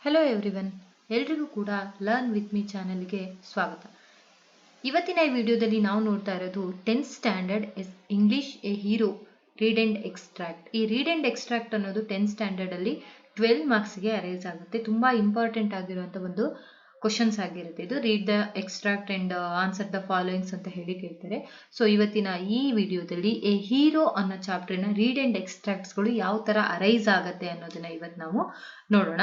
Hello everyone, ಎಲ್ರಿಗೂ ಕೂಡ learn with me ಚಾನೆಲ್ಗೆ ಸ್ವಾಗತ. ಇವತ್ತಿನ ಈ ವಿಡಿಯೋದಲ್ಲಿ ನಾವು ನೋಡ್ತಾ ಇರೋದು 10th standard English A hero read and extract. ಈ ರೀಡ್ ಅಂಡ್ ಎಕ್ಸ್ಟ್ರಾಕ್ಟ್ ಅನ್ನೋದು 10th ಸ್ಟ್ಯಾಂಡರ್ಡ್ ಅಲ್ಲಿ 12 ಮಾರ್ಕ್ಸ್ಗೆ ಅರೈಸ್ ಆಗುತ್ತೆ. ತುಂಬಾ ಇಂಪಾರ್ಟೆಂಟ್ ಆಗಿರುವಂತ ಒಂದು ಕ್ವಶನ್ಸ್ ಆಗಿರುತ್ತೆ. ಇದು read the extract and answer the followings ಅಂತ ಹೇಳಿ ಕೇಳ್ತಾರೆ. ಸೊ ಇವತ್ತಿನ ಈ ವಿಡಿಯೋದಲ್ಲಿ ಎ ಹೀರೋ ಅನ್ನೋ ಚಾಪ್ಟರ್ನ ರೀಡ್ ಅಂಡ್ ಎಕ್ಸ್ಟ್ರಾಕ್ಟ್ಸ್ಗಳು ಯಾವ ತರ ಅರೈಸ್ ಆಗುತ್ತೆ ಅನ್ನೋದನ್ನ ಇವತ್ತು ನಾವು ನೋಡೋಣ.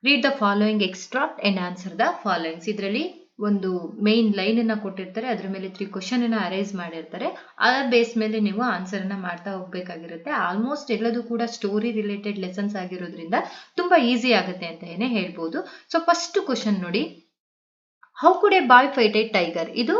Read the following extract and answer the followings. ಇದರಲ್ಲಿ ಒಂದು ಮೇನ್ ಲೈನ್ ಅನ್ನ ಕೊಟ್ಟಿರ್ತಾರೆ, ಅದ್ರ ಮೇಲೆ 3 ಕ್ವಶನ್ ಅನ್ನ ಅರೈಸ್ ಮಾಡಿರ್ತಾರೆ. ಆ ಬೇಸ್ ಮೇಲೆ ನೀವು ಆನ್ಸರ್ ಅನ್ನ ಮಾಡ್ತಾ ಹೋಗ್ಬೇಕಾಗಿರುತ್ತೆ. ಆಲ್ಮೋಸ್ಟ್ ಎಲ್ಲದೂ ಕೂಡ ಸ್ಟೋರಿ ರಿಲೇಟೆಡ್ ಲೆಸನ್ಸ್ ಆಗಿರೋದ್ರಿಂದ ತುಂಬಾ ಈಸಿ ಆಗುತ್ತೆ ಅಂತ ಏನೇ ಹೇಳ್ಬೋದು. ಸೊ ಫಸ್ಟ್ ಕ್ವಶನ್ ನೋಡಿ, how could a boy fight a tiger? ಇದು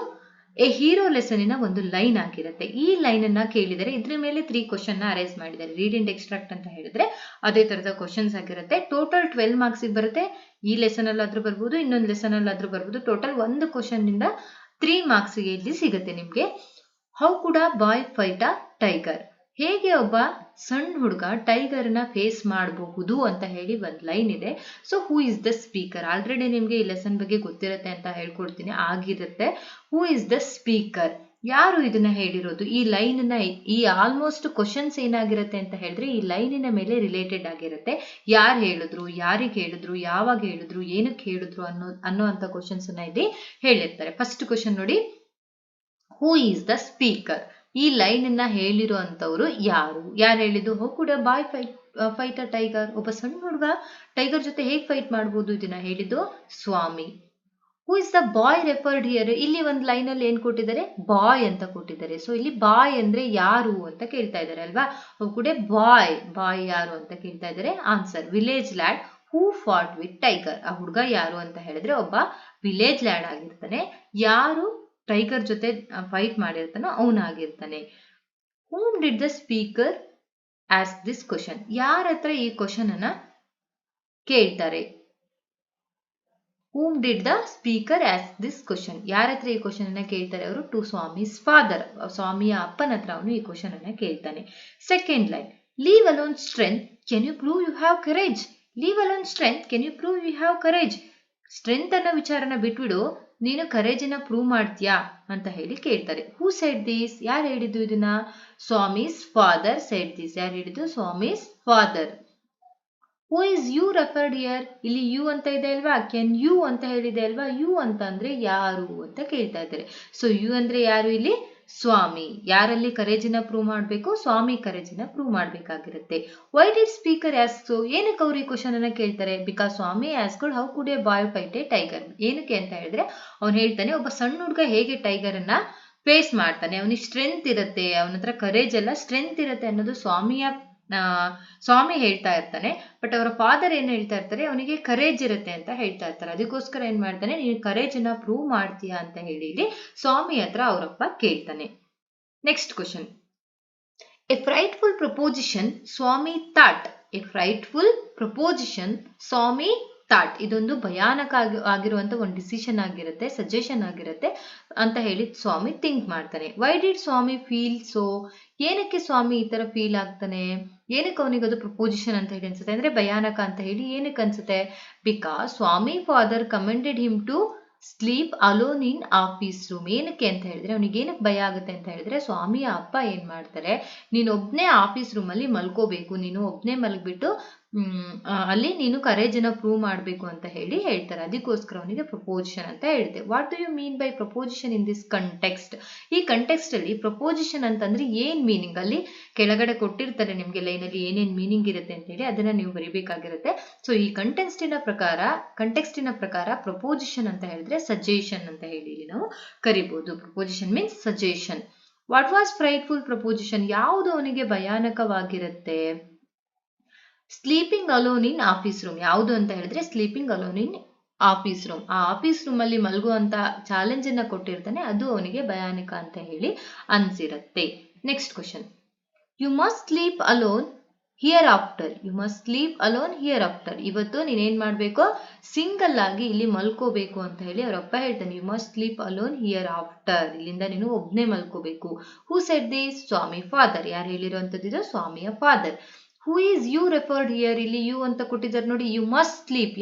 ಎ ಹೀರೋ ಲೆಸನಿನ ಒಂದು ಲೈನ್ ಆಗಿರುತ್ತೆ. ಈ ಲೈನ್ ಅನ್ನ ಕೇಳಿದರೆ ಇದ್ರ ಮೇಲೆ 3 ಕ್ವಶನ್ ಅರೈಸ್ ಮಾಡಿದ್ದಾರೆ. ರೀಡ್ ಅಂಡ್ ಎಕ್ಸ್ಟ್ರಾಕ್ಟ್ ಅಂತ ಹೇಳಿದ್ರೆ ಅದೇ ತರದ ಕ್ವಶನ್ಸ್ ಆಗಿರುತ್ತೆ. ಟೋಟಲ್ 12 ಮಾರ್ಕ್ಸ್ ಬರುತ್ತೆ. ಈ ಲೆಸನ್ ಅಲ್ಲಾದ್ರೂ ಬರ್ಬೋದು, ಇನ್ನೊಂದು ಲೆಸನ್ ಅಲ್ಲಾದ್ರೂ ಬರ್ಬೋದು. ಟೋಟಲ್ ಒಂದು ಕ್ವಶನ್ ಇಂದ 3 ಮಾರ್ಕ್ಸ್ ಇಲ್ಲಿ ಸಿಗುತ್ತೆ ನಿಮ್ಗೆ. How could a boy fight a tiger? ಹೇಗೆ ಒಬ್ಬ ಸಣ್ಣ ಹುಡುಗ ಟೈಗರ್ ನ ಫೇಸ್ ಮಾಡಬಹುದು ಅಂತ ಹೇಳಿ ಒಂದು ಲೈನ್ ಇದೆ. So who is the speaker? Already ನಿಮ್ಗೆ ಈ ಲೆಸನ್ ಬಗ್ಗೆ ಗೊತ್ತಿರುತ್ತೆ ಅಂತ ಹೇಳ್ಕೊಡ್ತೀನಿ ಆಗಿರುತ್ತೆ. ಹೂ ಇಸ್ ದ ಸ್ಪೀಕರ್? ಯಾರು ಇದನ್ನ ಹೇಳಿರೋದು? ಈ ಲೈನ್ ನ ಈ ಆಲ್ಮೋಸ್ಟ್ ಕ್ವಶನ್ಸ್ ಏನಾಗಿರುತ್ತೆ ಅಂತ ಹೇಳಿದ್ರೆ ಈ ಲೈನಿನ ಮೇಲೆ ರಿಲೇಟೆಡ್ ಆಗಿರುತ್ತೆ. ಯಾರು ಹೇಳಿದ್ರು, ಯಾರಿಗೆ ಹೇಳಿದ್ರು, ಯಾವಾಗ ಹೇಳಿದ್ರು, ಏನಕ್ಕೆ ಹೇಳಿದ್ರು ಅನ್ನೋ ಅಂತ ಕ್ವಶನ್ಸ್ ಅನ್ನ ಇಲ್ಲಿ ಹೇಳಿರ್ತಾರೆ. ಫಸ್ಟ್ ಕ್ವಶನ್ ನೋಡಿ, ಹೂ ಈಸ್ ದ ಸ್ಪೀಕರ್? ಈ ಲೈನ್ ಅನ್ನ ಹೇಳಿರೋ ಅಂತವ್ರು ಯಾರು? ಯಾರು ಹೇಳಿದ್ದು? How could a boy fight a tiger? ಒಬ್ಬ ಸಣ್ಣ ಹುಡುಗ ಟೈಗರ್ ಜೊತೆ ಹೇಗ್ ಫೈಟ್ ಮಾಡಬಹುದು? ಇದನ್ನ ಹೇಳಿದ್ದು Swami. Who is the boy referred here? ಇಲ್ಲಿ ಒಂದು ಲೈನ್ ಅಲ್ಲಿ ಏನ್ ಕೊಟ್ಟಿದ್ದಾರೆ? ಬಾಯ್ ಅಂತ ಕೊಟ್ಟಿದ್ದಾರೆ. ಸೊ ಇಲ್ಲಿ ಬಾಯ್ ಅಂದ್ರೆ ಯಾರು ಅಂತ ಕೇಳ್ತಾ ಇದ್ದಾರೆ ಅಲ್ವಾ? ಹೂ ಕುಡ್ ಎ ಬಾಯ್, ಬಾಯ್ ಯಾರು ಅಂತ ಕೇಳ್ತಾ ಇದ್ದಾರೆ. Answer, village lad who fought with tiger. ಆ ಹುಡುಗ ಯಾರು ಅಂತ ಹೇಳಿದ್ರೆ ಒಬ್ಬ ವಿಲೇಜ್ ಲ್ಯಾಡ್ ಆಗಿರ್ತಾನೆ. ಯಾರು ಟೈಗರ್ ಜೊತೆ ಫೈಟ್ ಮಾಡಿರ್ತಾನೋ ಅವನಾಗಿರ್ತಾನೆ. Whom did the speaker ask this question? ಯಾರ ಹತ್ರ ಈ ಕ್ವಶನ್ ಅನ್ನ ಕೇಳ್ತಾರೆ? Whom did the speaker ask this question? ಯಾರ ಹತ್ರ ಈ ಕ್ವಶನ್ ಅನ್ನ ಕೇಳ್ತಾರೆ ಅವರು? ಟು ಸ್ವಾಮೀಸ್ ಫಾದರ್, ಸ್ವಾಮಿಯ ಅಪ್ಪನ ಹತ್ರ ಅವನು ಈ ಕ್ವಶನ್ ಅನ್ನ ಕೇಳ್ತಾನೆ. Second line, leave alone strength can you prove you have courage? Leave alone strength can you prove you have courage? Strength ಅನ್ನೋ ವಿಚಾರನ ಬಿಟ್ಬಿಡು, ನೀನು ಕರೇಜ್ ಅನ್ನ ಪ್ರೂವ್ ಮಾಡ್ತೀಯಾ ಅಂತ ಹೇಳಿ ಕೇಳ್ತಾರೆ. Who said this? ಯಾರು ಹೇಳಿದ್ದು ಇದನ್ನ? Swami's father said this. ಯಾರು ಹೇಳಿದ್ದು? Swami's father. Who is you referred here? ಇಲ್ಲಿ ಯು ಅಂತ ಇದೆ ಅಲ್ವಾ? ಕ್ಯಾನ್ ಯು ಅಂತ ಹೇಳಿದೆ ಅಲ್ವಾ? ಯು ಅಂತ ಅಂದ್ರೆ ಯಾರು ಅಂತ ಕೇಳ್ತಾ ಇದ್ದಾರೆ. ಸೊ ಯು ಅಂದ್ರೆ ಯಾರು ಇಲ್ಲಿ? ಸ್ವಾಮಿ. ಯಾರಲ್ಲಿ ಕರೇಜಿನ ಪ್ರೂವ್ ಮಾಡಬೇಕು? ಸ್ವಾಮಿ ಕರೇಜಿನ ಪ್ರೂವ್ ಮಾಡಬೇಕಾಗಿರುತ್ತೆ. Why did speaker ask? So ಏನಕ್ಕೆ ಅವ್ರು ಈ ಕ್ವಶನ್ ಅನ್ನ ಕೇಳ್ತಾರೆ? Because Swami asked how could a boy fight a tiger? ಏನಕ್ಕೆ ಅಂತ ಹೇಳಿದ್ರೆ ಅವ್ನು ಹೇಳ್ತಾನೆ ಒಬ್ಬ ಸಣ್ಣ ಹುಡುಗ ಹೇಗೆ ಟೈಗರ್ ಅನ್ನ ಫೇಸ್ ಮಾಡ್ತಾನೆ, ಅವನಿಗೆ ಸ್ಟ್ರೆಂತ್ ಇರುತ್ತೆ, ಅವನ ಹತ್ರ ಕರೇಜ್ ಅಲ್ಲ ಸ್ಟ್ರೆಂತ್ ಇರುತ್ತೆ ಅನ್ನೋದು ಸ್ವಾಮಿ ಹೇಳ್ತಾ ಇರ್ತಾನೆ. ಬಟ್ ಅವರ ಫಾದರ್ ಏನ್ ಹೇಳ್ತಾ ಇರ್ತಾರೆ? ಅವನಿಗೆ ಕರೇಜ್ ಇರುತ್ತೆ ಅಂತ ಹೇಳ್ತಾ ಇರ್ತಾರೆ. ಅದಕ್ಕೋಸ್ಕರ ಏನ್ ಮಾಡ್ತಾನೆ, ನೀನು ಕರೇಜ್ ಅನ್ನ ಪ್ರೂವ್ ಮಾಡ್ತೀಯಾ ಅಂತ ಹೇಳಿ ಇಲ್ಲಿ ಸ್ವಾಮಿ ಹತ್ರ ಅವರಪ್ಪ ಕೇಳ್ತಾನೆ. Next question, a frightful proposition Swami thought. A frightful proposition Swami thought. ಇದೊಂದು ಭಯಾನಕ ಆಗಿರುವಂತ ಒಂದು ಡಿಸಿಷನ್ ಆಗಿರುತ್ತೆ, ಸಜೆಷನ್ ಆಗಿರುತ್ತೆ ಅಂತ ಹೇಳಿ ಸ್ವಾಮಿ ಥಿಂಕ್ ಮಾಡ್ತಾನೆ. Why did Swami feel so? ಏನಕ್ಕೆ ಸ್ವಾಮಿ ಈ ತರ ಫೀಲ್ ಆಗ್ತಾನೆ? ಏನಕ್ಕೆ ಅವನಿಗೆ ಅದು ಪ್ರಪೋಸಿಷನ್ ಅಂತ ಹೇಳಿ ಅನ್ಸುತ್ತೆ ಅಂದ್ರೆ ಭಯಾನಕ ಅಂತ ಹೇಳಿ ಏನಕ್ಕೆ ಅನ್ಸುತ್ತೆ? Because Swami father commended him to sleep alone in office room. ಏನಕ್ಕೆ ಅಂತ ಹೇಳಿದ್ರೆ ಅವನಿಗೆ ಏನಕ್ಕೆ ಭಯ ಆಗುತ್ತೆ ಅಂತ ಹೇಳಿದ್ರೆ ಸ್ವಾಮಿಯ ಅಪ್ಪ ಏನ್ ಮಾಡ್ತಾರೆ, ನೀನು ಒಬ್ನೇ ಆಫೀಸ್ ರೂಮ್ ಅಲ್ಲಿ ಮಲ್ಕೋಬೇಕು, ನೀನು ಒಬ್ನೇ ಮಲ್ಗ್ಬಿಟ್ಟು ಅಲ್ಲಿ ನೀನು ಕರೇಜ್ ಅನ್ನ ಪ್ರೂವ್ ಮಾಡಬೇಕು ಅಂತ ಹೇಳಿ ಹೇಳ್ತಾರೆ. ಅದಕ್ಕೋಸ್ಕರ ಅವನಿಗೆ ಪ್ರಪೋಸಿಷನ್ ಅಂತ ಹೇಳಿದೆ. What do you mean by proposition in this context? ಈ ಕಂಟೆಕ್ಸ್ಟ್ ಅಲ್ಲಿ ಪ್ರಪೋಸಿಷನ್ ಅಂತಂದ್ರೆ ಏನ್ ಮೀನಿಂಗ್? ಅಲ್ಲಿ ಕೆಳಗಡೆ ಕೊಟ್ಟಿರ್ತಾರೆ ನಿಮ್ಗೆ ಲೈನ್ ಅಲ್ಲಿ ಏನೇನ್ ಮೀನಿಂಗ್ ಇರುತ್ತೆ ಅಂತ ಹೇಳಿ, ಅದನ್ನ ನೀವು ಬರಿಬೇಕಾಗಿರುತ್ತೆ. ಸೊ ಈ ಕಂಟೆಕ್ಸ್ಟಿನ ಪ್ರಕಾರ ಪ್ರಪೋಸಿಷನ್ ಅಂತ ಹೇಳಿದ್ರೆ ಸಜೆಷನ್ ಅಂತ ಹೇಳಿ ನಾವು ಕರಿಬಹುದು. Proposition means suggestion. What was frightful proposition? ಯಾವುದು ಅವನಿಗೆ ಭಯಾನಕವಾಗಿರುತ್ತೆ? Sleeping alone in office room. ಯಾವುದು ಅಂತ ಹೇಳಿದ್ರೆ sleeping alone in office room. ಆ ಆಫೀಸ್ ರೂಮ್ ಅಲ್ಲಿ ಮಲಗುವಂತ ಚಾಲೆಂಜ್ ಅನ್ನ ಕೊಟ್ಟಿರ್ತಾನೆ, ಅದು ಅವನಿಗೆ ಭಯಾನಕ ಅಂತ ಹೇಳಿ ಅನ್ಸಿರುತ್ತೆ. Next question, you must sleep alone hereafter. You must sleep alone hereafter. ಇವತ್ತು ನೀನೇನ್ ಮಾಡ್ಬೇಕು? ಸಿಂಗಲ್ ಆಗಿ ಇಲ್ಲಿ ಮಲ್ಕೋಬೇಕು ಅಂತ ಹೇಳಿ ಅವರಪ್ಪ ಹೇಳ್ತಾನೆ. You must sleep alone hereafter. ಇಲ್ಲಿಂದ ನೀನು ಒಬ್ನೇ ಮಲ್ಕೋಬೇಕು. Who said this? Swami father. ಯಾರು ಹೇಳಿರುವಂತದ್ದು? ಸ್ವಾಮಿಯ father. Who is you referred here, ಇಲ್ಲಿ ಯು ಅಂತ ಕೊಟ್ಟಿದ್ದಾರೆ ನೋಡಿ. ಯು ಮಸ್ಟ್ ಸ್ಲೀಪ್,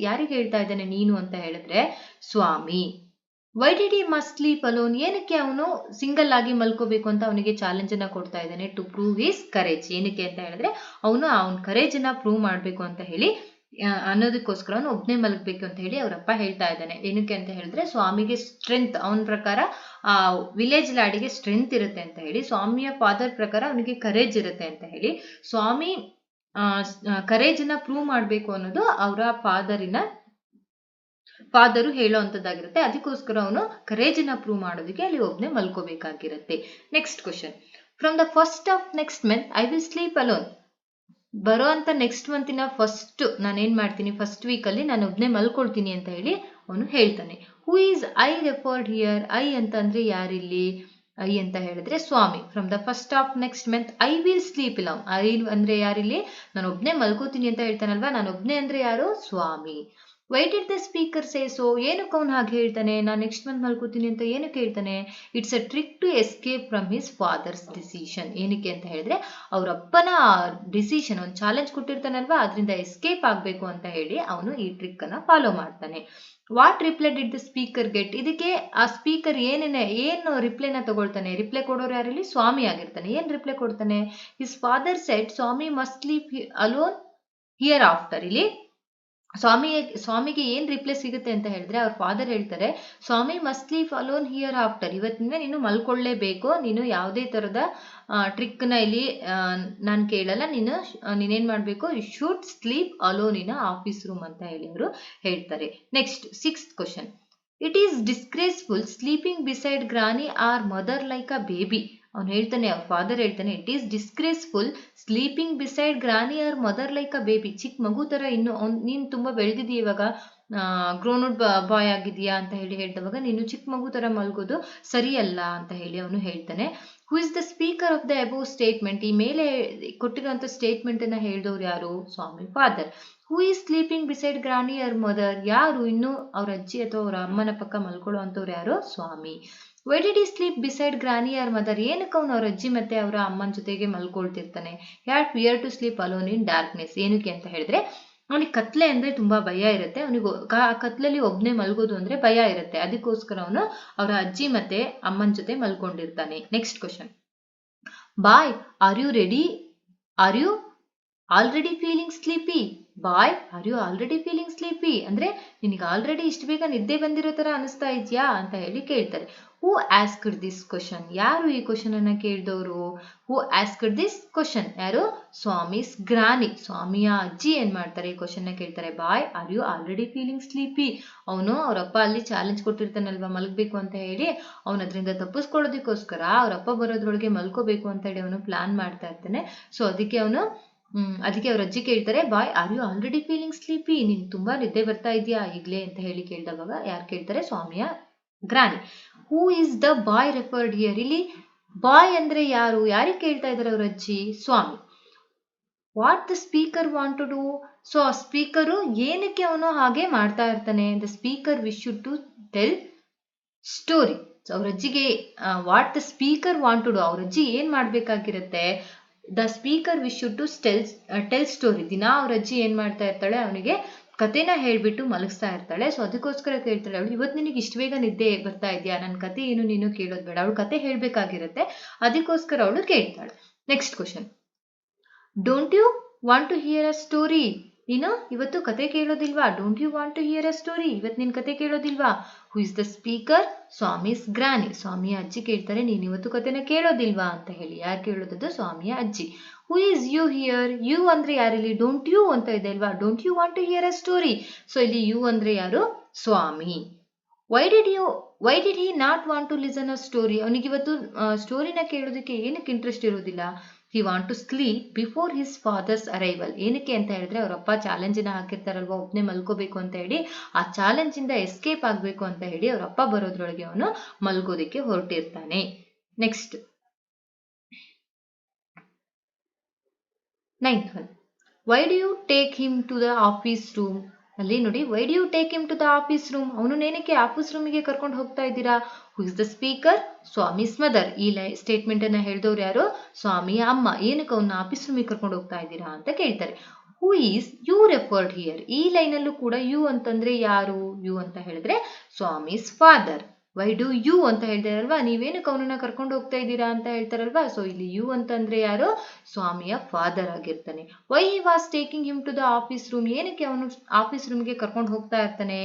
ಯಾರಿಗೆ ಹೇಳ್ತಾ ಇದ್ದಾನೆ ನೀನು ಅಂತ ಹೇಳಿದ್ರೆ Swami. Why did he must sleep alone, ಏನಕ್ಕೆ ಅವನು ಸಿಂಗಲ್ ಆಗಿ ಮಲ್ಕೋಬೇಕು ಅಂತ ಅವನಿಗೆ ಚಾಲೆಂಜ್ ಅನ್ನ ಕೊಡ್ತಾ ಇದ್ದಾನೆ. ಟು ಪ್ರೂವ್ ಹಿಸ್ ಕರೇಜ್, ಏನಕ್ಕೆ ಅಂತ ಹೇಳಿದ್ರೆ ಅವನು ಅವನ ಕರೇಜ್ ಅನ್ನ ಪ್ರೂವ್ ಮಾಡಬೇಕು ಅಂತ ಹೇಳಿ ಅನ್ನೋದಕ್ಕೋಸ್ಕರ ಅವನು ಒಬ್ನೇ ಮಲಗಬೇಕು ಅಂತ ಹೇಳಿ ಅವರಪ್ಪ ಹೇಳ್ತಾ ಇದ್ದಾನೆ. ಏನಕ್ಕೆ ಅಂತ ಹೇಳಿದ್ರೆ ಸ್ವಾಮಿಗೆ ಸ್ಟ್ರೆಂತ್, ಅವನ ಪ್ರಕಾರ ಆ ವಿಲೇಜ್ ಲಾಡಿಗೆ ಸ್ಟ್ರೆಂತ್ ಇರುತ್ತೆ ಅಂತ ಹೇಳಿ, ಸ್ವಾಮಿಯ ಫಾದರ್ ಪ್ರಕಾರ ಅವನಿಗೆ ಕರೇಜ್ ಇರುತ್ತೆ ಅಂತ ಹೇಳಿ, ಸ್ವಾಮಿ ಕರೇಜ್ ನ ಪ್ರೂವ್ ಮಾಡಬೇಕು ಅನ್ನೋದು ಅವರ ಫಾದರು ಹೇಳೋ ಅಂತದ್ದಾಗಿರುತ್ತೆ. ಅದಕ್ಕೋಸ್ಕರ ಅವನು ಕರೇಜ್ ನ ಪ್ರೂವ್ ಮಾಡೋದಕ್ಕೆ ಅಲ್ಲಿ ಒಬ್ನೇ ಮಲ್ಕೋಬೇಕಾಗಿರುತ್ತೆ. Next question, from the first of next month I will sleep alone. ಬರೋ ಅಂತ ನೆಕ್ಸ್ಟ್ ಮಂತಿನ ಫಸ್ಟ್ ನಾನೇನ್ ಮಾಡ್ತೀನಿ, ಫಸ್ಟ್ ವೀಕಲ್ಲಿ ನಾನು ಒಬ್ನೇ ಮಲ್ಕೊಳ್ತೀನಿ ಅಂತ ಹೇಳಿ ಅವನು ಹೇಳ್ತಾನೆ. Who is I referred here, I ಅಂತ ಅಂದ್ರೆ ಯಾರಿಲ್ಲಿ, ಐ ಅಂತ ಹೇಳಿದ್ರೆ Swami. From the first of next month I will sleep alone, I ಅಂದ್ರೆ ಯಾರಿಲ್ಲಿ, ನಾನು ಒಬ್ನೇ ಮಲ್ಕೋತೀನಿ ಅಂತ ಹೇಳ್ತಾನಲ್ವಾ, ನಾನು ಒಬ್ನೇ ಅಂದ್ರೆ ಯಾರು, Swami. Why did the speaker say so, ಏನಕ್ಕೆ ಅವನು ಹಾಗೆ ಹೇಳ್ತಾನೆ, ನಾನು ನೆಕ್ಸ್ಟ್ ಮಂತ್ ಮಲ್ಕೋತೀನಿ ಅಂತ ಏನಕ್ಕೆ ಹೇಳ್ತಾನೆ. It's a trick to escape from his father's decision, ಏನಕ್ಕೆ ಅಂತ ಹೇಳಿದ್ರೆ ಅವರಪ್ಪನ ಡಿಸಿಷನ್, ಒಂದು ಚಾಲೆಂಜ್ ಕೊಟ್ಟಿರ್ತಾನಲ್ವಾ, ಅದರಿಂದ ಎಸ್ಕೇಪ್ ಆಗಬೇಕು ಅಂತ ಹೇಳಿ ಅವನು ಈ ಟ್ರಿಕ್ ಅನ್ನ ಫಾಲೋ ಮಾಡ್ತಾನೆ. What reply did the speaker get, ಇದಕ್ಕೆ ಆ ಸ್ಪೀಕರ್ ಏನು ರಿಪ್ಲೈನ ತಗೊಳ್ತಾನೆ, ರಿಪ್ಲೈ ಕೊಡೋರು ಯಾರಲ್ಲಿ, ಸ್ವಾಮಿ ಆಗಿರ್ತಾನೆ. ಏನ್ ರಿಪ್ಲೈ ಕೊಡ್ತಾನೆ, his father said Swami must sleep alone hereafter. ಇಲ್ಲಿ ಸ್ವಾಮಿಗೆ ಏನ್ ರಿಪ್ಲೈ ಸಿಗುತ್ತೆ ಅಂತ ಹೇಳಿದ್ರೆ ಅವ್ರ ಫಾದರ್ ಹೇಳ್ತಾರೆ, Swami must sleep alone hereafter, ಇವತ್ತಿಂದ ನೀನು ಮಲ್ಕೊಳ್ಳೇಬೇಕು, ನೀನು ಯಾವುದೇ ತರದ ಟ್ರಿಕ್ ನ ಇಲ್ಲಿ ನಾನು ಕೇಳಲ್ಲ, ನೀನೇನ್ ಮಾಡ್ಬೇಕು, you should sleep alone in office room ಅಂತ ಹೇಳಿ ಅವರು ಹೇಳ್ತಾರೆ. Next 6th question, it is disgraceful sleeping beside granny or mother like a baby. ಅವ್ನು ಹೇಳ್ತಾನೆ, ಅವ್ರ ಫಾದರ್ ಹೇಳ್ತಾನೆ, it is disgraceful sleeping beside granny or mother like a baby. ಚಿಕ್ಕ ಮಗು ತರ ಇನ್ನು ನೀನ್ ತುಂಬಾ ಬೆಳೆದಿದ್ದೀಯ, ಇವಾಗ ಗ್ರೋನ್ ಬಾಯ್ ಆಗಿದೆಯಾ ಅಂತ ಹೇಳಿ ಹೇಳ್ದವಾಗ ನೀನು ಚಿಕ್ಕ ಮಗು ತರ ಮಲ್ಗೋದು ಸರಿಯಲ್ಲ ಅಂತ ಹೇಳಿ ಅವನು ಹೇಳ್ತಾನೆ. Who is the speaker of the above statement, ಈ ಮೇಲೆ ಕೊಟ್ಟಿರುವಂತ ಸ್ಟೇಟ್ಮೆಂಟ್ ಅನ್ನ ಹೇಳಿದವ್ರು ಯಾರು, Swami father. Who is sleeping beside granny or mother, ಯಾರು ಇನ್ನು ಅವ್ರ ಅಜ್ಜಿ ಅಥವಾ ಅವ್ರ ಅಮ್ಮನ ಪಕ್ಕ ಮಲ್ಕೊಳ್ಳೋ ಅಂತವ್ರು ಯಾರು, Swami. Why did he sleep beside granny or mother, ಏನಕ್ಕೆ ಅವನು ಅವ್ರ ಅಜ್ಜಿ ಮತ್ತೆ ಅವರ ಅಮ್ಮನ ಜೊತೆಗೆ ಮಲ್ಕೊಳ್ತಿರ್ತಾನೆ. Had fear to sleep alone in darkness, ಏನಕ್ಕೆ ಅಂತ ಹೇಳಿದ್ರೆ ಅವನಿಗೆ ಕತ್ಲೆ ಅಂದ್ರೆ ತುಂಬಾ ಭಯ ಇರುತ್ತೆ, ಅವನಿಗೆ ಕತ್ಲಲ್ಲಿ ಒಬ್ನೇ ಮಲ್ಗೋದು ಅಂದ್ರೆ ಭಯ ಇರುತ್ತೆ, ಅದಕ್ಕೋಸ್ಕರ ಅವನು ಅವರ ಅಜ್ಜಿ ಮತ್ತೆ ಅಮ್ಮನ ಜೊತೆ ಮಲ್ಕೊಂಡಿರ್ತಾನೆ. Next question, boy are you ready, are you already feeling sleepy, boy are you already feeling sleepy ಅಂದ್ರೆ ನಿನಗೆ ಆಲ್ರೆಡಿ ಇಷ್ಟು ಬೇಗ ನಿದ್ದೆ ಬಂದಿರೋ ತರ ಅನಿಸ್ತಾ ಇದೆಯಾ ಅಂತ ಹೇಳಿ ಕೇಳ್ತಾರೆ. ಹೂ ಆಸ್ಕ್ಡ್ ದಿಸ್ ಕ್ವಶನ್, ಯಾರು ಈ ಕ್ವಶನ್ ಅನ್ನ ಕೇಳಿದವರು, ಹೂ ಆಸ್ಕ್ಡ್ ದಿಸ್ ಕ್ವಶನ್, ಯಾರು, ಸ್ವಾಮೀಸ್ ಗ್ರಾನಿ, ಸ್ವಾಮಿಯ ಅಜ್ಜಿ ಏನ್ ಮಾಡ್ತಾರೆ, ಈ ಕ್ವಶನ್ ನ ಕೇಳ್ತಾರೆ. Boy are you already feeling sleepy, ಅವನು ಅವರಪ್ಪ ಅಲ್ಲಿ ಚಾಲೆಂಜ್ ಕೊಟ್ಟಿರ್ತಾನಲ್ವಾ ಮಲಗಬೇಕು ಅಂತ ಹೇಳಿ, ಅವನ ಅದರಿಂದ ತಪ್ಪಿಸ್ಕೊಳ್ಳೋದಕ್ಕೋಸ್ಕರ ಅವರಪ್ಪ ಬರೋದ್ರೊಳಗೆ ಮಲ್ಕೋಬೇಕು ಅಂತ ಹೇಳಿ ಅವನು ಪ್ಲಾನ್ ಮಾಡ್ತಾ ಇರ್ತಾನೆ. ಸೊ ಅದಕ್ಕೆ ಅವ್ರ ಅಜ್ಜಿ ಕೇಳ್ತಾರೆ, boy are you already feeling sleepy, ನಿನ್ ತುಂಬಾ ನಿದ್ದೆ ಬರ್ತಾ ಇದೆಯಾ ಈಗ್ಲೇ ಅಂತ ಹೇಳಿ ಕೇಳಿದವಾಗ ಯಾರು ಕೇಳ್ತಾರೆ, ಸ್ವಾಮಿಯ granny. Who is the boy referred here, ಇಲ್ಲಿ ಬಾಯ್ ಅಂದ್ರೆ ಯಾರು, ಯಾರಿಗೆ ಕೇಳ್ತಾ ಇದ್ದಾರೆ ಅವ್ರ ಅಜ್ಜಿ, Swami. What the speaker want to do, so ಆ ಸ್ಪೀಕರು ಏನಕ್ಕೆ ಅವನು ಹಾಗೆ ಮಾಡ್ತಾ ಇರ್ತಾನೆ, the speaker wish to tell story. ಅವ್ರ ಅಜ್ಜಿಗೆ what the speaker want to do, ಅವ್ರ ಅಜ್ಜಿ ಏನ್ ಮಾಡ್ಬೇಕಾಗಿರುತ್ತೆ, the speaker wish to tell story. ದಿನ ಅವ್ರ ಅಜ್ಜಿ ಏನ್ ಮಾಡ್ತಾ ಇರ್ತಾಳೆ, ಅವನಿಗೆ ಕತೆನ ಹೇಳ್ಬಿಟ್ಟು ಮಲಗಿಸ್ತಾ ಇರ್ತಾಳೆ. ಸೊ ಅದಕ್ಕೋಸ್ಕರ ಕೇಳ್ತಾಳೆ ಅವಳು, ಇವತ್ತು ನಿನಗೆ ಇಷ್ಟು ಬೇಗ ನಿದ್ದೆ ಬರ್ತಾ ಇದೆಯಾ, ನನ್ನ ಕತೆ ಏನು ನೀನು ಕೇಳೋದು ಬೇಡ, ಅವಳು ಕತೆ ಹೇಳ್ಬೇಕಾಗಿರುತ್ತೆ, ಅದಕ್ಕೋಸ್ಕರ ಅವಳು ಕೇಳ್ತಾಳೆ. Next question, don't you want to hear a story, ನೀನು ಇವತ್ತು ಕತೆ ಕೇಳೋದಿಲ್ವಾ, don't you want to hear a story, ಇವತ್ತು ನಿನ್ ಕತೆ ಕೇಳೋದಿಲ್ವಾ. Who is the speaker, Swami's granny, ಸ್ವಾಮಿಯ ಅಜ್ಜಿ ಕೇಳ್ತಾರೆ, ನೀನ್ ಇವತ್ತು ಕತೆನ ಕೇಳೋದಿಲ್ವಾ ಅಂತ ಹೇಳಿ. ಯಾರು ಕೇಳೋದದ್ದು, ಸ್ವಾಮಿಯ ಅಜ್ಜಿ. Who is you here, you ಅಂದ್ರೆ ಯಾರಿಲ್ಲಿ, ಡೋಂಟ್ ಯು ಅಂತ ಇದೆ ಅಲ್ವಾ, don't you want to hear a story, so ಇಲ್ಲಿ ಯು ಅಂದ್ರೆ ಯಾರು, Swami. Why did he not want to listen a story, ಅವನಿಗೆ ಇವತ್ತು ಸ್ಟೋರಿನ ಕೇಳೋದಕ್ಕೆ ಏನಕ್ಕೆ ಇಂಟ್ರೆಸ್ಟ್ ಇರೋದಿಲ್ಲ. He want to sleep before his father's arrival, ಏನಕ್ಕೆ ಅಂತ ಹೇಳಿದ್ರೆ ಅವರಪ್ಪ ಚಾಲೆಂಜಿನ ಹಾಕಿರ್ತಾರಲ್ವಾ ಒಬ್ನೇ ಮಲ್ಕೋಬೇಕು ಅಂತ ಹೇಳಿ, ಆ ಚಾಲೆಂಜ್ ಇಂದ ಎಸ್ಕೇಪ್ ಆಗ್ಬೇಕು ಅಂತ ಹೇಳಿ ಅವರಪ್ಪ ಬರೋದ್ರೊಳಗೆ ಅವನು ಮಲ್ಗೋದಕ್ಕೆ ಹೊರಟಿರ್ತಾನೆ. Next 9th one, why do you take him to the office room, ಅಲ್ಲಿ ನೋಡಿ, why do you take him to the office room, ಅವನು ಏನಕ್ಕೆ ಆಫೀಸ್ ರೂಮಿಗೆ ಕರ್ಕೊಂಡು ಹೋಗ್ತಾ ಇದ್ದೀರಾ? Who is the speaker? Swami's mother. ಈ ಸ್ಟೇಟ್ಮೆಂಟ್ ಅನ್ನ ಹೇಳಿದವ್ರು ಯಾರು? ಸ್ವಾಮಿಯ ಅಮ್ಮ. ಏನಕ್ಕೆ ಅವನ್ನ ಆಫೀಸ್ ರೂಮಿಗೆ ಕರ್ಕೊಂಡು ಹೋಗ್ತಾ ಇದ್ದೀರಾ ಅಂತ ಕೇಳ್ತಾರೆ. Who is you referred here. ಈ ಲೈನಲ್ಲೂ ಕೂಡ ಯು ಅಂತಂದ್ರೆ ಯಾರು? ಯು ಅಂತ ಹೇಳಿದ್ರೆ Swami's father. Why do you ಅಂತ ಹೇಳ್ತಾರಲ್ವಾ, ನೀವೇನಕ್ಕೆ ಅವನನ್ನ ಕರ್ಕೊಂಡು ಹೋಗ್ತಾ ಇದ್ದೀರಾ ಅಂತ ಹೇಳ್ತಾರಲ್ವಾ. ಸೊ ಇಲ್ಲಿ ಯು ಅಂತಂದ್ರೆ ಯಾರು? ಸ್ವಾಮಿಯ ಫಾದರ್ ಆಗಿರ್ತಾನೆ. Why he was taking him to the office room. ಏನಕ್ಕೆ ಅವನು ಆಫೀಸ್ ರೂಮ್ಗೆ ಕರ್ಕೊಂಡು ಹೋಗ್ತಾ ಇರ್ತಾನೆ?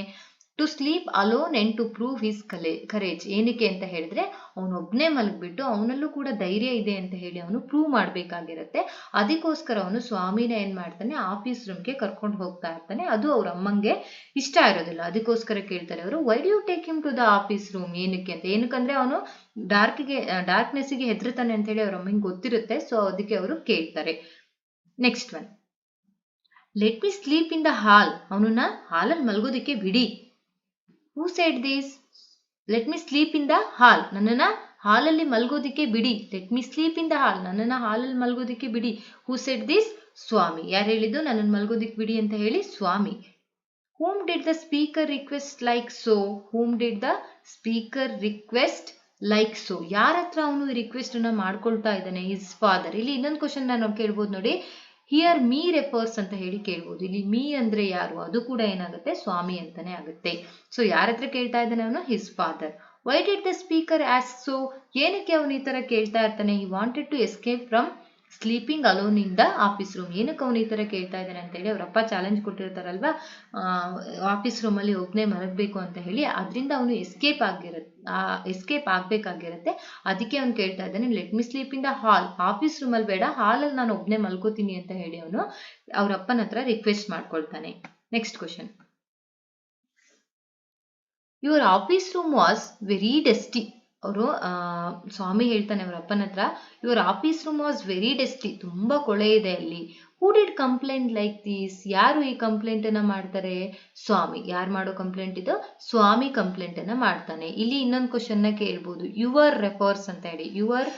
To sleep alone and to prove his courage. ಏನಕ್ಕೆ ಅಂತ ಹೇಳಿದ್ರೆ ಅವನೊಬ್ನೇ ಮಲಗ್ಬಿಟ್ಟು ಅವನಲ್ಲೂ ಕೂಡ ಧೈರ್ಯ ಇದೆ ಅಂತ ಹೇಳಿ ಅವನು ಪ್ರೂವ್ ಮಾಡ್ಬೇಕಾಗಿರತ್ತೆ. ಅದಕ್ಕೋಸ್ಕರ ಅವನು ಸ್ವಾಮಿನ ಏನ್ ಮಾಡ್ತಾನೆ, ಆಫೀಸ್ ರೂಮ್ಗೆ ಕರ್ಕೊಂಡು ಹೋಗ್ತಾ ಇರ್ತಾನೆ. ಅದು ಅವ್ರ ಅಮ್ಮಂಗೆ ಇಷ್ಟ ಇರೋದಿಲ್ಲ. ಅದಕ್ಕೋಸ್ಕರ ಕೇಳ್ತಾರೆ ಅವರು, why do you take him to the office room. ಏನಕ್ಕೆ ಅಂತ. ಏನಕ್ಕಂದ್ರೆ ಅವನು ಡಾರ್ಕ್ನೆಸ್ಗೆ ಹೆದರ್ತಾನೆ ಅಂತ ಹೇಳಿ ಅವ್ರ ಅಮ್ಮಂಗೆ ಗೊತ್ತಿರುತ್ತೆ. ಸೊ ಅದಕ್ಕೆ ಅವರು ಕೇಳ್ತಾರೆ. Next one, let me sleep in the hall. ಅವನನ್ನ ಹಾಲಲ್ಲಿ ಮಲ್ಗೋದಿಕ್ಕೆ ಬಿಡಿ. Who said this? Let me sleep in the hall. ನನ್ನನ್ನ ಹಾಲಲ್ಲಿ ಮಲ್ಗೋದಿಕ್ಕೆ ಬಿಡಿ. Let me sleep in the hall. ನನ್ನನ್ನ ಹಾಲಲ್ಲಿ ಮಲ್ಗೋದಿಕ್ಕೆ ಬಿಡಿ. Who said this? ಸ್ವಾಮಿ. ಯಾರು ಹೇಳಿದ್ದು ನನ್ನನ್ನು ಮಲ್ಗೋದಿಕ್ಕೆ ಬಿಡಿ ಅಂತ ಹೇಳಿ? ಸ್ವಾಮಿ. whom did the speaker request like so? whom did the speaker request like so? ಯಾರ ಹತ್ರ ಅವನು ರಿಕ್ವೆಸ್ಟ್ ಅನ್ನ ಮಾಡ್ಕೊಳ್ತಾ ಇದ್ದಾನೆ? his father. ಇಲ್ಲಿ ಇನ್ನೊಂದು ಕ್ವಶನ್ ನಾವು ಕೇಳ್ಬೋದು ನೋಡಿ, ಹಿಯರ್ ಮೀ ರೆಫರ್ಸ್ ಅಂತ ಹೇಳಿ ಕೇಳ್ಬೋದು. ಇಲ್ಲಿ ಮೀ ಅಂದ್ರೆ ಯಾರು? ಅದು ಕೂಡ ಏನಾಗುತ್ತೆ? ಸ್ವಾಮಿ ಅಂತಾನೆ ಆಗುತ್ತೆ. ಸೊ ಯಾರ ಹತ್ರ ಕೇಳ್ತಾ ಇದ್ದಾನೆ ಅವನು? His father. Why did the speaker ask so? ಏನಕ್ಕೆ ಅವನು ಈ ತರ ಕೇಳ್ತಾ ಇರ್ತಾನೆ? He wanted to escape from sleeping alone in the office room. ಏನಕ್ಕೆ ಅವನು ಈ ತರ ಕೇಳ್ತಾ ಇದ್ದಾನೆ ಅಂತ ಹೇಳಿ ಅವರಪ್ಪ ಚಾಲೆಂಜ್ ಕೊಟ್ಟಿರ್ತಾರಲ್ವಾ, ಆಫೀಸ್ ರೂಮ್ ಅಲ್ಲಿ ಒಬ್ಬನೇ ಮಲಗಬೇಕು ಅಂತ ಹೇಳಿ. ಅದರಿಂದ ಅವನು ಎಸ್ಕೇಪ್ ಆಗ್ಬೇಕಾಗಿರತ್ತೆ. ಅದಕ್ಕೆ ಅವನು ಕೇಳ್ತಾ ಇದ್ದಾನೆ, let me sleep in the hall. Office room ಅಲ್ಲಿ ಬೇಡ, ಹಾಲಲ್ಲಿ ನಾನು ಒಬ್ಬನೇ ಮಲ್ಕೋತೀನಿ ಅಂತ ಹೇಳಿ ಅವನು ಅವ್ರ ಅಪ್ಪನ ಹತ್ರ ರಿಕ್ವೆಸ್ಟ್ ಮಾಡ್ಕೊಳ್ತಾನೆ. Next question, your office room was very dusty. ಅವರು ಸ್ವಾಮಿ ಹೇಳ್ತಾನೆ ಅವ್ರ ಅಪ್ಪನ ಹತ್ರ, your office room was very dusty. ತುಂಬಾ ಕೊಳೆ ಇದೆ ಅಲ್ಲಿ. Who did complaint like this? ಯಾರು ಈ ಕಂಪ್ಲೇಂಟ್ ಅನ್ನ ಮಾಡ್ತಾರೆ? ಸ್ವಾಮಿ. ಯಾರು ಮಾಡೋ ಕಂಪ್ಲೇಂಟ್ ಇದು? ಸ್ವಾಮಿ ಕಂಪ್ಲೇಂಟ್ ಅನ್ನ ಮಾಡ್ತಾನೆ. ಇಲ್ಲಿ ಇನ್ನೊಂದು ಕ್ವಶನ್ ನ ಕೇಳ್ಬೋದು, ಯುವರ್ ರೆಫರ್ಸ್ ಅಂತ ಹೇಳಿ. Your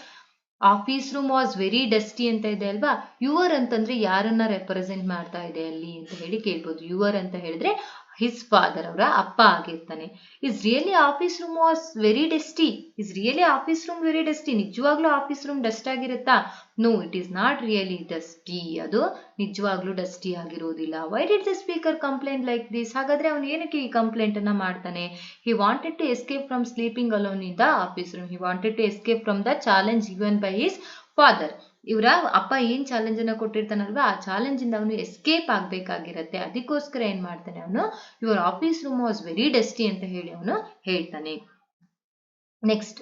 office room was very dusty ಅಂತ ಇದೆ ಅಲ್ವಾ. ಯುವರ್ ಅಂತಂದ್ರೆ ಯಾರನ್ನ ರೆಪ್ರೆಸೆಂಟ್ ಮಾಡ್ತಾ ಇದೆ ಅಲ್ಲಿ ಅಂತ ಹೇಳಿ ಕೇಳ್ಬೋದು. ಯುವರ್ ಅಂತ ಹೇಳಿದ್ರೆ ಹಿಸ್ ಫಾದರ್, ಅವರ ಅಪ್ಪ ಆಗಿರ್ತಾನೆ. Is really office room was very dusty? Is really office room very dusty? ನಿಜವಾಗ್ಲೂ ಆಫೀಸ್ ರೂಮ್ ಡಸ್ಟ್ ಆಗಿರುತ್ತಾ? No, it is not really dusty. ಅದು ನಿಜವಾಗ್ಲೂ ಡಸ್ಟಿ ಆಗಿರೋದಿಲ್ಲ. Why did the speaker complaint like this? ಹಾಗಾದ್ರೆ ಅವನು ಏನಕ್ಕೆ ಈ ಕಂಪ್ಲೇಂಟ್ ಅನ್ನ ಮಾಡ್ತಾನೆ? He wanted to escape from sleeping alone in the office room. He wanted to escape from the challenge given by his father. ಇವರ ಅಪ್ಪ ಏನ್ ಚಾಲೆಂಜ್ ಅನ್ನ ಕೊಟ್ಟಿರ್ತಾನಲ್ವಾ, ಆ ಚಾಲೆಂಜ್ ಇಂದ ಅವನು ಎಸ್ಕೇಪ್ ಆಗ್ಬೇಕಾಗಿರತ್ತೆ. ಅದಕ್ಕೋಸ್ಕರ ಏನ್ ಮಾಡ್ತಾನೆ ಅವನು, your office room was very dusty ಅಂತ ಹೇಳಿ ಅವನು ಹೇಳ್ತಾನೆ. Next,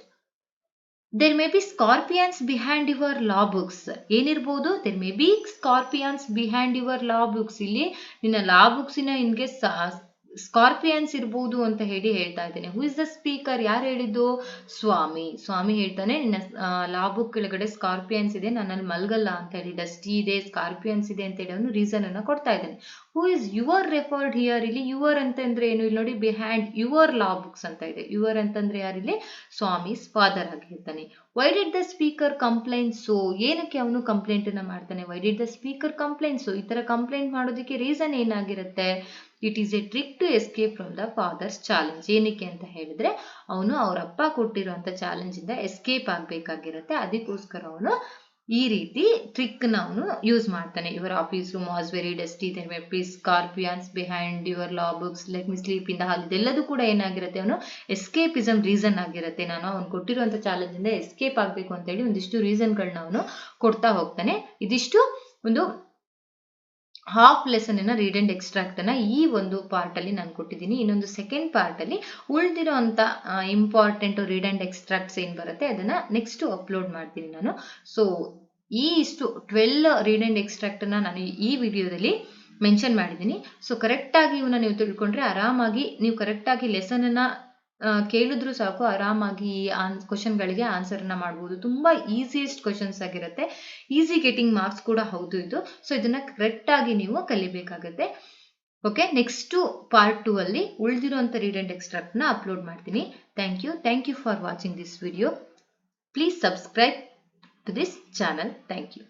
there may be scorpions behind your law books. ಏನಿರ್ಬೋದು? There may be scorpions behind your law books. ಇಲ್ಲಿ ನಿನ್ನ ಲಾ ಬುಕ್ಸಿನ ನಿನ್ಗೆ ಸ್ಕಾರ್ಪಿಯನ್ಸ್ ಇರ್ಬೋದು ಅಂತ ಹೇಳಿ ಹೇಳ್ತಾ ಇದ್ದೇನೆ. ಹೂ ಇಸ್ ದ ಸ್ಪೀಕರ್? ಯಾರು ಹೇಳಿದ್ದು? ಸ್ವಾಮಿ. ಸ್ವಾಮಿ ಹೇಳ್ತಾನೆ, ನಿನ್ನ ಲಾ ಬುಕ್ ಕೆಳಗಡೆ ಸ್ಕಾರ್ಪಿಯನ್ಸ್ ಇದೆ, ನನ್ನಲ್ಲಿ ಮಲ್ಗಲ್ಲ ಅಂತ ಹೇಳಿ. ಡಸ್ಟಿ ಇದೆ, ಸ್ಕಾರ್ಪಿಯನ್ಸ್ ಇದೆ ಅಂತ ಹೇಳಿ ಅವನು ರೀಸನ್ ಅನ್ನ ಕೊಡ್ತಾ ಇದ್ದಾನೆ. Who is your referred here? ಇಲ್ಲಿ ಯುವರ್ ಅಂತಂದ್ರೆ ಏನು? ಇಲ್ಲಿ ನೋಡಿ, ಬಿಹೈಂಡ್ ಯುವರ್ ಲಾ ಬುಕ್ಸ್ ಅಂತ ಇದೆ. ಯುವರ್ ಅಂತಂದ್ರೆ ಯಾರಿಲ್ಲಿ? ಸ್ವಾಮೀಸ್ ಫಾದರ್ ಆಗಿರ್ತಾನೆ. Why did the speaker complaint so? ಏನಕ್ಕೆ ಅವನು ಕಂಪ್ಲೇಂಟ್ ಅನ್ನ ಮಾಡ್ತಾನೆ? Why did the speaker complaint so? ಈ ತರ ಕಂಪ್ಲೇಂಟ್ ಮಾಡೋದಕ್ಕೆ ರೀಸನ್ ಏನಾಗಿರುತ್ತೆ? It is a trick to escape from the father's challenge. ಏನಕ್ಕೆ ಅಂತ ಹೇಳಿದ್ರೆ ಅವನು ಅವ್ರ ಅಪ್ಪ ಕೊಟ್ಟಿರುವಂತ ಚಾಲೆಂಜ್ ಇಂದ ಎಸ್ಕೇಪ್ ಆಗ್ಬೇಕಾಗಿರುತ್ತೆ. ಅದಕ್ಕೋಸ್ಕರ ಅವನು ಈ ರೀತಿ ಟ್ರಿಕ್ ನ ಅವನು ಯೂಸ್ ಮಾಡ್ತಾನೆ. Your office room was very dusty, there may be scorpions behind your law books, let me sleep in the hall. ಇದೆಲ್ಲದೂ ಕೂಡ ಏನಾಗಿರುತ್ತೆ? ಅವನು ಎಸ್ಕೇಪಿಸಮ್ ರೀಸನ್ ಆಗಿರುತ್ತೆ. ನಾನು ಅವ್ನು ಕೊಟ್ಟಿರುವಂತ ಚಾಲೆಂಜ್ ಇಂದ ಎಸ್ಕೇಪ್ ಆಗ್ಬೇಕು ಅಂತ ಹೇಳಿ ಒಂದಿಷ್ಟು ರೀಸನ್ಗಳನ್ನ ಅವನು ಕೊಡ್ತಾ ಹೋಗ್ತಾನೆ. ಇದಿಷ್ಟು ಒಂದು half lesson read and extract ಅನ್ನ ಈ ಒಂದು ಪಾರ್ಟ್ ಅಲ್ಲಿ ನಾನು ಕೊಟ್ಟಿದ್ದೀನಿ. ಇನ್ನೊಂದು ಸೆಕೆಂಡ್ ಪಾರ್ಟ್ ಅಲ್ಲಿ ಉಳಿದಿರೋ ಅಂತ ಇಂಪಾರ್ಟೆಂಟ್ ರೀಡ್ ಅಂಡ್ ಎಕ್ಸ್ಟ್ರಾಕ್ಟ್ಸ್ ಏನ್ ಬರುತ್ತೆ ಅದನ್ನ ನೆಕ್ಸ್ಟ್ ಅಪ್ಲೋಡ್ ಮಾಡ್ತೀನಿ ನಾನು. ಸೊ ಈ ಇಷ್ಟು 12 ರೀಡ್ ಅಂಡ್ ಎಕ್ಸ್ಟ್ರಾಕ್ಟ್ ಅನ್ನ ನಾನು ಈ ವಿಡಿಯೋದಲ್ಲಿ ಮೆನ್ಷನ್ ಮಾಡಿದ್ದೀನಿ. ಸೊ ಕರೆಕ್ಟ್ ಆಗಿ ಇವನ್ನ ನೀವು ತಿಳ್ಕೊಂಡ್ರೆ ಆರಾಮಾಗಿ ನೀವು ಕರೆಕ್ಟ್ ಆಗಿ ಲೆಸನ್ ಅನ್ನ ಕೇಳಿದ್ರು ಸಾಕು, ಆರಾಮಾಗಿ ಕ್ವಶನ್ ಗಳಿಗೆ ಆನ್ಸರ್ ಅನ್ನ ಮಾಡಬಹುದು. ತುಂಬಾ ಈಸಿಯೆಸ್ಟ್ ಕ್ವಶನ್ಸ್ ಆಗಿರುತ್ತೆ. ಈಸಿ ಗೆಟಿಂಗ್ ಮಾರ್ಕ್ಸ್ ಕೂಡ ಹೌದು ಇದು. ಸೊ ಇದನ್ನ ಕರೆಕ್ಟ್ ಆಗಿ ನೀವು ಕಲಿಬೇಕಾಗುತ್ತೆ. ಓಕೆ, ನೆಕ್ಸ್ಟ್ ಪಾರ್ಟ್ 2 ಅಲ್ಲಿ ಉಳಿದಿರುವಂತ ರೀಡ್ ಅಂಡ್ ಎಕ್ಸ್ಟ್ರಾಕ್ಟ್ ನ ಅಪ್ಲೋಡ್ ಮಾಡ್ತೀನಿ. Thank you for watching this video. Please subscribe to this channel. Thank you.